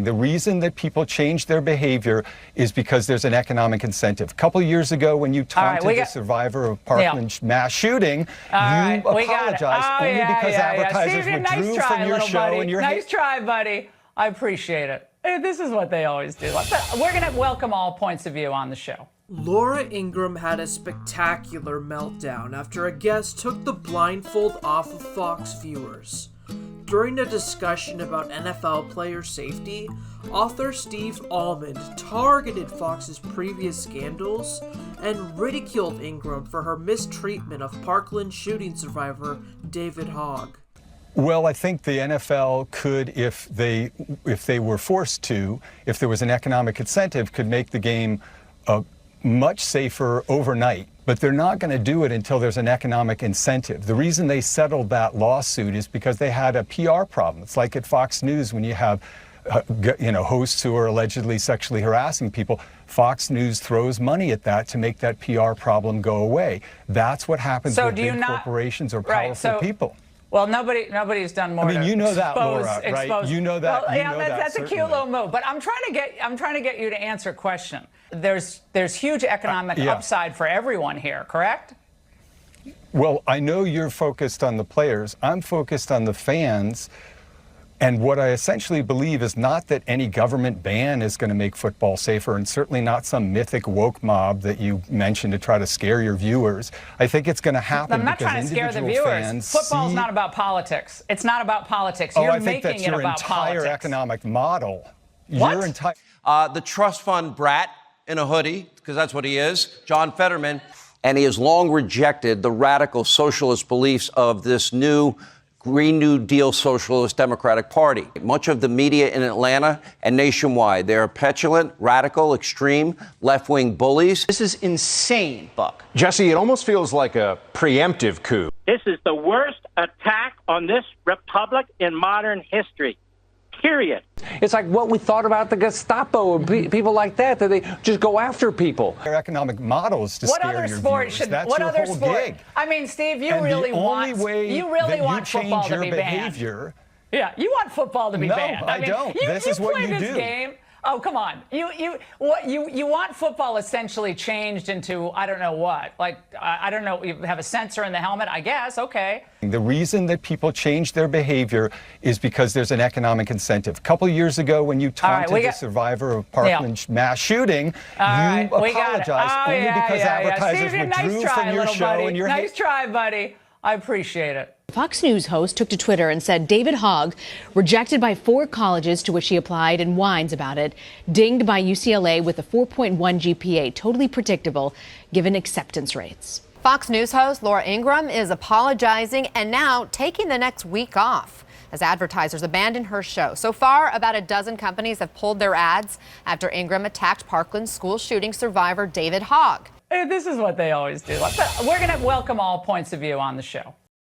The reason that people change their behavior is because there's an economic incentive. A couple of years ago, when you taunted the survivor of Parkland mass shooting, you apologized only because advertisers withdrew from your show. Nice try, buddy. I appreciate it. This is what they always do. We're going to welcome all points of view on the show. Laura Ingraham had a spectacular meltdown after a guest took the blindfold off of Fox viewers. During a discussion about NFL player safety, author Steve Almond targeted Fox's previous scandals and ridiculed Ingraham for her mistreatment of Parkland shooting survivor David Hogg. Well, I think the NFL could, if they were forced to, if there was an economic incentive, could make the game much safer overnight. But they're not going to do it until there's an economic incentive. The reason they settled that lawsuit is because they had a PR problem. It's like at Fox News when you have hosts who are allegedly sexually harassing people. Fox News throws money at that to make that PR problem go away. That's what happens with big corporations or powerful people. Well, nobody's done more. I mean, you know that, Laura, right? You know that. Well, that's a cute little move. But I'm trying to get you to answer a question. There's huge economic upside for everyone here, correct? Well, I know you're focused on the players. I'm focused on the fans. And what I essentially believe is not that any government ban is going to make football safer, and certainly not some mythic woke mob that you mentioned to try to scare your viewers. I think it's going to happen. I'm not trying to scare the viewers. Football's not about politics. It's not about politics. You're making it about politics. I think that's your entire economic model. What? The trust fund brat in a hoodie, because that's what he is, John Fetterman, and he has long rejected the radical socialist beliefs of this new Green New Deal Socialist Democratic Party. Much of the media in Atlanta and nationwide, they are petulant, radical, extreme, left-wing bullies. This is insane, Buck. Jesse, it almost feels like a preemptive coup. This is the worst attack on this republic in modern history. Period. It's like what we thought about the Gestapo and people like that they just go after people. Their economic models to what scare other your sport viewers. should? That's What your other whole sport? gig. I mean, Steve, you and really want change football to be behavior. banned. Yeah, you want football to be banned. No, I don't. This is what you play do. This game. Oh, come on. You want football essentially changed into, I don't know what. Like, I don't know, you have a sensor in the helmet, I guess, okay. The reason that people change their behavior is because there's an economic incentive. A couple of years ago, when you taunted the survivor of Parkland mass shooting, you apologized only because advertisers withdrew from your show. Nice try, buddy. I appreciate it. Fox News host took to Twitter and said David Hogg, rejected by 4 colleges to which he applied and whines about it, dinged by UCLA with a 4.1 GPA, totally predictable given acceptance rates. Fox News host Laura Ingraham is apologizing and now taking the next week off as advertisers abandon her show. So far, about a dozen companies have pulled their ads after Ingraham attacked Parkland school shooting survivor David Hogg. This is what they always do. We're going to welcome all points of view on the show.